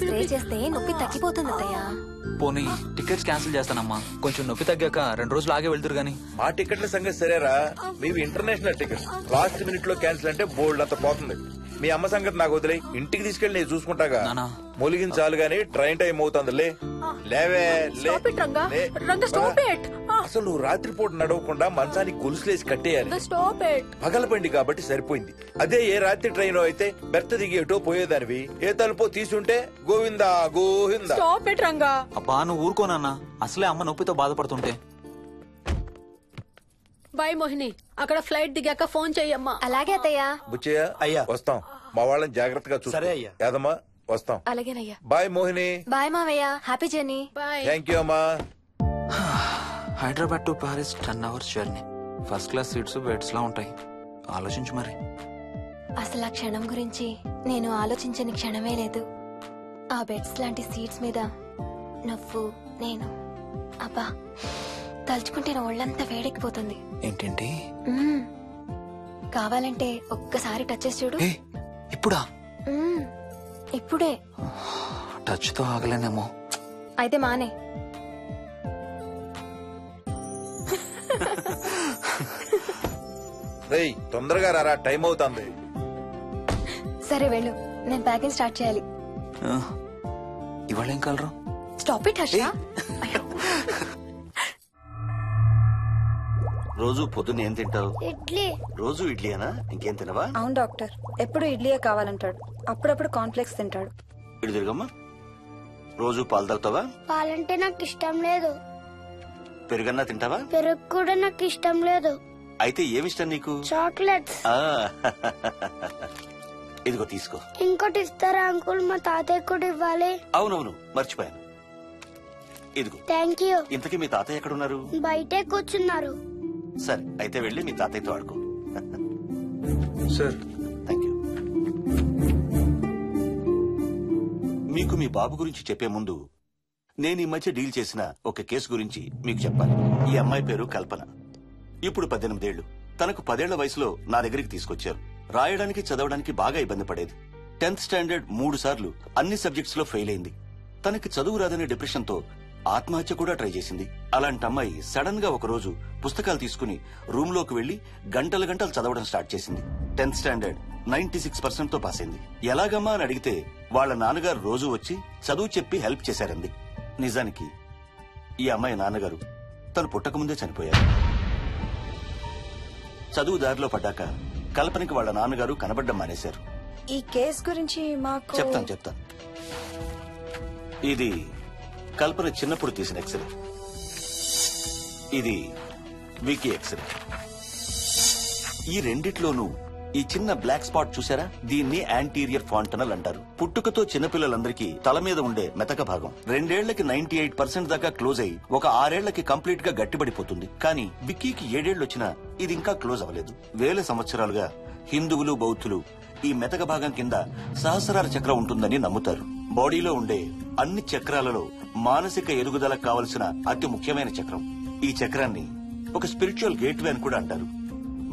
Spray చేస్తే నొప్పి తగ్గిపోతుంది అత్తయ్య. పోనీ టికెట్స్ క్యాన్సిల్ చేస్తానమ్మా, కొంచెం నొప్పి తగ్గాక 2 రోజులు ఆగే వెళ్తురు గానీ. మా టికెట్ల సంగతి సరేరా, మీవి ఇంటర్నేషనల్ టికెట్స్. లాస్ట్ మినిట్ లో క్యాన్సిల్ అంటే బోల్డ్ అంత పోతుంది. మీ అమ్మ సంగతి నాకు వదిలే, ఇంటికి తీసుకెళ్ళి నేను చూసుకుంటాగా. మొలిగించాలు గాని ట్రైన్ టైం అవుతుంది. లేవే అసలు నువ్వు రాత్రిపూట నడవకుండా మంచానికి గొలుసులేసి కట్టేయాలి. పగలబండి కాబట్టి సరిపోయింది. అదే ఏ రాత్రి ట్రైన్ అయితే బెర్త దిగి ఎటో పోయేదానివి, ఏ తలుపో తీసుంటే గోవిందా గోవిందా. అబ్బా నువ్వు ఊరుకోనన్నా, అసలే అమ్మ నొప్పితో బాధపడుతుంటే. బాయ్ మోహిని, అక్కడ ఫ్లైట్ దిగాక ఫోన్ చెయ్యమ్మా. అలాగే అత్తయ్య. బుచ్చయ్య అయ్యా వస్తాం, మా వాళ్ళని జాగ్రత్తగా చూడు. సరే అయ్యా. యాదమ్మా వస్తాం. అలాగేనయ్యా. బాయ్ మోహిని. బాయ్ మావయ్య, హ్యాపీ జర్నీ. థ్యాంక్ యూ అమ్మా. Hyderabad to Paris 10 hours journey. First class seats beds లా ఉంటాయి. ఆలోచించు మరి. అసలు ఆ క్షణం గురించి నేను ఆలోచించని క్షణమే లేదు. ఆ బెడ్స్ లాంటి సీట్స్ మీద నువ్వు నేను, అబ్బా తలుచుకుంటే నా ఒళ్ళంతా వేడెక్కిపోతుంది. ఏంటంటే కావాలంటే ఒక్కసారి టచ్ చేసి చూడు. ఇప్పుడా? ఇప్పుడే. టచ్ తో ఆగలేనేమో. అయితే మానే. రేయ్ తొందరగా రారా, టైం అవుతుంది. సరే వెళ్ళు, నేను ప్యాకింగ్ స్టార్ట్ చేయాలి. ఇవాళ ఏం కలరు? Stop it Harsha. రోజు పొద్దున్న ఏం తింటావు? ఇడ్లీ. రోజు ఇడ్లీనా? ఇంకేం తినవా? అవును డాక్టర్, ఎప్పుడు ఇడ్లీయే కావాలంటాడు. అప్పుడప్పుడు కాన్ఫ్లెక్స్ తింటాడు. ఇటు తిరగమ్మా. రోజు పాలు తాగుతావా? పాలంటే నాకు ఇష్టం లేదు. పెరుగన్నా తింటావా? పెరుగు కూడా నాకు ఇష్టం లేదు. అయితే ఏమిష్టం నీకు? చాక్లెట్స్. ఇదిగో తీసుకో. ఇంకోటి ఇస్తారా అంకుల్? మా తాతయ్య కూడా ఇవ్వాలి. అవునవును మర్చిపోయాను. ఇదిగో. Thank you. ఇంతకీ మీ తాతయ్య ఎక్కడున్నారు? బయటే కూర్చున్నారు. సరే అయితే వెళ్ళి మీ తాతయ్యతో ఆడుకో. Sir thank you. మీకు మీ బాబు గురించి చెప్పే ముందు నేను ఈ మధ్య డీల్ చేసిన ఒక కేసు గురించి మీకు చెప్పాలి. ఈ అమ్మాయి పేరు కల్పన. ఇప్పుడు 18 ఏళ్లు. తనకు 10 ఏళ్ల వయసులో నా దగ్గరికి తీసుకొచ్చారు. రాయడానికి చదవడానికి బాగా ఇబ్బంది పడేది. 10th స్టాండర్డ్ 3 సార్లు అన్ని సబ్జెక్ట్స్ లో ఫెయిల్ అయింది. తనకి చదువు రాదనే డిప్రెషన్ తో ఆత్మహత్య కూడా ట్రై చేసింది. అలాంటి అమ్మాయి సడన్ గా ఒక రోజు పుస్తకాలు తీసుకుని రూమ్ లోకి వెళ్లి గంటలు గంటలు చదవడం స్టార్ట్ చేసింది. 10th స్టాండర్డ్ 96% తో పాస్ అయింది. ఎలాగమ్మా అని అడిగితే వాళ్ళ నాన్నగారు రోజు వచ్చి చదువు చెప్పి హెల్ప్ చేశారంది. నిజానికి ఈ అమ్మాయి నాన్నగారు తను పుట్టకముందే చనిపోయారు. చదువు దారిలో పడ్డాక కల్పనకి వాళ్ళ నాన్నగారు కనబడ్డం మానేశారు. ఈ కేస్ గురించి మాకు చెప్తాను. ఇది కల్పన చిన్నప్పుడు తీసిన ఎక్స్రే. ఇది వికీ ఎక్స్రే. ఈ రెండిట్లోనూ ఈ చిన్న బ్లాక్ స్పాట్ చూసారా, దీన్ని యాంటీరియర్ ఫాంటనల్ అంటారు. పుట్టుకతో చిన్నపిల్లలందరికీ తల మీద ఉండే మెతక భాగం 2 ఏళ్లకి 98% దాకా క్లోజ్ అయ్యి ఒక 6 ఏళ్లకి కంప్లీట్ గా గట్టిపడిపోతుంది. కానీ విక్కీకి 7 ఏళ్లు వచ్చినా ఇది ఇంకా క్లోజ్ అవ్వలేదు. వేల సంవత్సరాలుగా హిందువులు, బౌద్ధులు ఈ మెతక భాగం కింద సహస్రార చక్రం ఉంటుందని నమ్ముతారు. బాడీలో ఉండే అన్ని చక్రాలలో మానసిక ఎదుగుదలకు కావలసిన అతి ముఖ్యమైన చక్రం. ఈ చక్రాన్ని ఒక స్పిరిచువల్ గేట్వే అని కూడా అంటారు.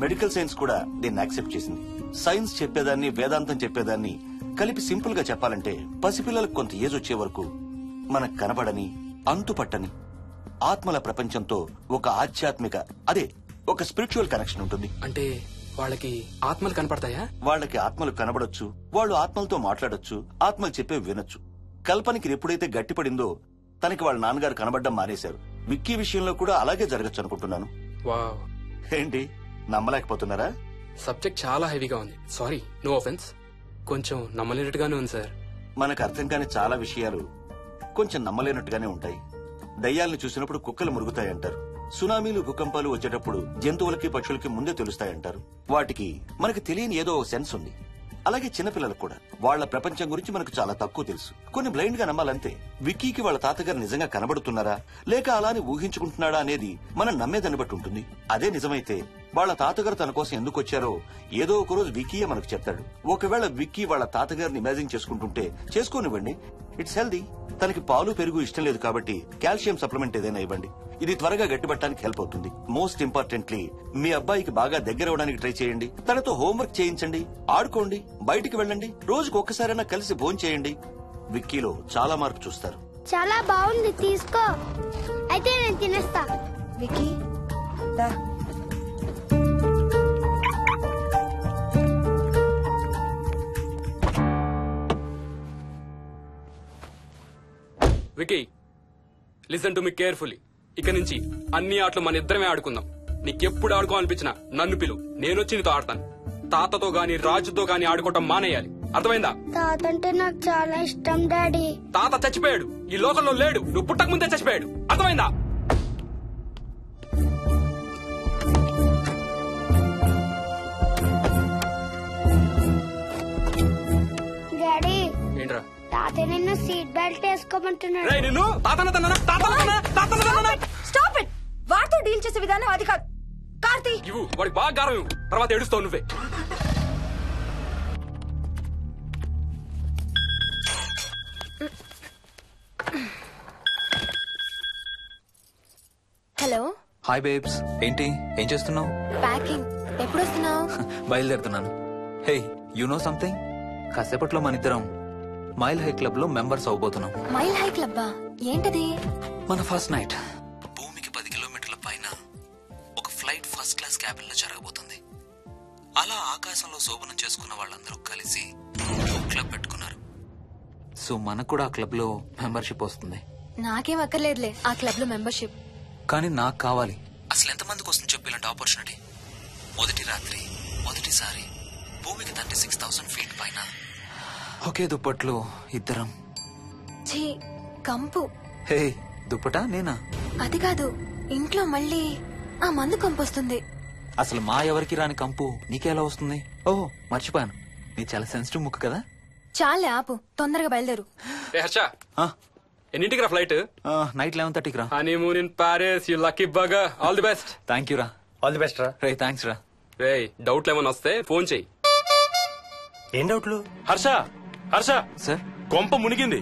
మెడికల్ సైన్స్ కూడా దీన్ని యాక్సెప్ట్ చేసింది. సైన్స్ చెప్పేదాన్ని, వేదాంతం చెప్పేదాన్ని కలిపి సింపుల్ గా చెప్పాలంటే, పసిపిల్లలకు కొంత ఏజ్ వచ్చే వరకు మనకు కనబడని, అంతుపట్టని ఆత్మల ప్రపంచంతో ఒక ఆధ్యాత్మిక, అదే ఒక స్పిరిచువల్ కనెక్షన్ ఉంటుంది. అంటే వాళ్ళకి ఆత్మలు కనపడతాయా? వాళ్ళకి ఆత్మలు కనబడొచ్చు, వాళ్ళు ఆత్మలతో మాట్లాడొచ్చు, ఆత్మలు చెప్పే వినొచ్చు. కల్పనకి ఎప్పుడైతే గట్టిపడిందో తనకి వాళ్ళ నాన్నగారు కనబడడం మానేశారు. విక్కీ విషయంలో కూడా అలాగే జరగచ్చు అనుకుంటున్నాను. వావ్, ఏంటి నమ్మలేకపోతున్నారా? సబ్జెక్ట్ చాలా హెవీగా ఉంది. Sorry, no offence. కొంచెం నమ్మలేనట్టుగానే ఉంది సార్. మనకు అర్థం కాని చాలా విషయాలు కొంచెం నమ్మలేనట్టుగానే ఉంటాయి. దయ్యాల్ని చూసినప్పుడు కుక్కలు మురుగుతాయంటారు. సునామీలు, భూకంపాలు వచ్చేటప్పుడు జంతువులకి, పక్షులకి ముందే తెలుస్తాయంటారు. వాటికి మనకు తెలియని ఏదో సెన్స్ ఉంది. అలాగే చిన్నపిల్లలకు కూడా వాళ్ల ప్రపంచం గురించి మనకు చాలా తక్కువ తెలుసు. కొన్ని బ్లైండ్ గా నమ్మాలంతే. విక్కీకి వాళ్ళ తాతగారు నిజంగా కనబడుతున్నారా లేక అలానే ఊహించుకుంటున్నాడా అనేది మనం నమ్మేదాన్ని బట్టి ఉంటుంది. అదే నిజమైతే వాళ్ళ తాతగారు తన కోసం ఎందుకు వచ్చారో ఏదో ఒక రోజు విక్కీయే మనకు చెప్తాడు. ఒకవేళ విక్కీ వాళ్ళ తాతగారిని ఇమాజిన్ చేసుకుంటుంటే చేసుకోనివ్వండి, ఇట్స్ హెల్దీ. తనకి పాలు, పెరుగు ఇష్టం లేదు కాబట్టి కాల్షియం సప్లిమెంట్ ఏదైనా ఇవ్వండి. ఇది త్వరగా గట్టిపట్టడానికి హెల్ప్ అవుతుంది. మోస్ట్ ఇంపార్టెంట్లీ మీ అబ్బాయికి బాగా దగ్గర అవడానికి ట్రై చేయండి. తనతో హోంవర్క్ చేయించండి, ఆడుకోండి, బయటికి వెళ్ళండి, రోజుకు ఒక్కసారైనా కలిసి భోజనం చేయండి. విక్కీలో చాలా మార్పు చూస్తారు. చాలా బాగుంది, తీసుకో. అయితే నేను తినేస్తా. వికీ దా. Vicky, listen to me carefully. ఇక నుంచి అన్ని ఆటలు మన ఇద్దరమే ఆడుకుందాం. నీకెప్పుడు ఆడుకోవాలనిపించినా నన్ను పిలు, నేనొచ్చి నీతో ఆడతాను. తాతతో గాని రాజుతో గాని ఆడుకోవటం మానేయాలి, అర్థమైందా? తాత అంటే నాకు చాలా ఇష్టం డాడీ. తాత చచ్చిపోయాడు, ఈ లోకంలో లేడు. నువ్వు పుట్టక ముందే చచ్చిపోయాడు, అర్థమైందా? డాడీ, ఏంట్రా? తాత నిన్ను సీట్ బెల్ట్ వేసుకోమంటున్నాడు. నిన్ను స్టాప్ ఇట్. వాడితో డీల్ చేసే విధానం అది కాదు. కార్తీ, ఇవ్వు, వాడికి బాగా గారం ఇవ్వు, తర్వాత ఏడుస్తావు నువ్వే. హలో. హాయ్ బేబ్స్, ఏంటి ఏం చేస్తున్నావు? ప్యాకింగ్. ఎప్పుడు వస్తున్నావు? బయలుదేరుతున్నాను. Hey, you know something? కాసేపట్లో మన ఇద్దరం మైల్ హై క్లబ్ లో మెంబర్స్ అవబోతున్నాం. మైల్ హై క్లబ్బా? ఏంటది? మన ఫస్ట్ నైట్ భూమికి 10 కిలోమీటర్ల పైన ఒక ఫ్లైట్ ఫస్ట్ క్లాస్ క్యాబిన్ లో జరగబోతుంది. అలా ఆకాశంలో శోభనం చేసుకున్న వాళ్ళందరూ కలిసి క్లబ్ పెట్టుకున్నారు. సో మనకు కూడా ఆ క్లబ్ లో మెంబర్షిప్ వస్తుంది. నాకేం అక్కర్లేదులే ఆ క్లబ్ లో మెంబర్షిప్. కానీ నాకు కావాలి. అసలు ఎంతమందికి వస్తుంది చెప్పు ఇలాంటి ఆపర్చునిటీ? మొదటి రాత్రి, మొదటిసారి భూమికి 36,000 ఫీట్ పైన ఒకే దుప్పట్లో ఇద్దరం. ఛీ, కంపు. హే, దుప్పటా నేనా? అది కాదు, ఇంట్లో మళ్ళీ ఆ మందు కంపొస్తుంది. అసలు మా ఎవరికి రాని కంపు నీకెలా వస్తుంది? ఓహో, మర్చిపోయాను, నీ చాలా సెన్సిటివ్ ముక్కు కదా. చాలే ఆపు, తొందరగా బయలుదేరు. హర్ష, ఎన్నింటికి రా ఫ్లైట్? నైట్ 11:30కి రా. Honeymoon in Paris, you lucky bugger. All the best. Thank you రా. ఆల్ ది బెస్ట్ రా. రే, థ్యాంక్స్ రా. రే, డౌట్లు ఏమైనా వస్తే ఫోన్ చెయ్యి. ఏం డౌట్లు? హర్ష, హర్ష, సార్, కొంప మునిగింది.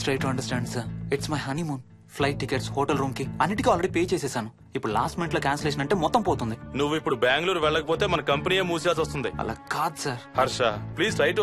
Try to understand sir. It's my honeymoon. Flight tickets, hotel room కి అన్నిటికీ ఆల్రెడీ పే చేసేసాను. ఇప్పుడు లాస్ట్ మినిట్ లో క్యాన్సిలేషన్ అంటే మొత్తం పోతుంది. నువ్వు ఇప్పుడు బెంగళూరు వెళ్ళకపోతే మన కంపెనీ మూసేయాల్సి వస్తుంది. అలా కాదు sir. Harsha, please try to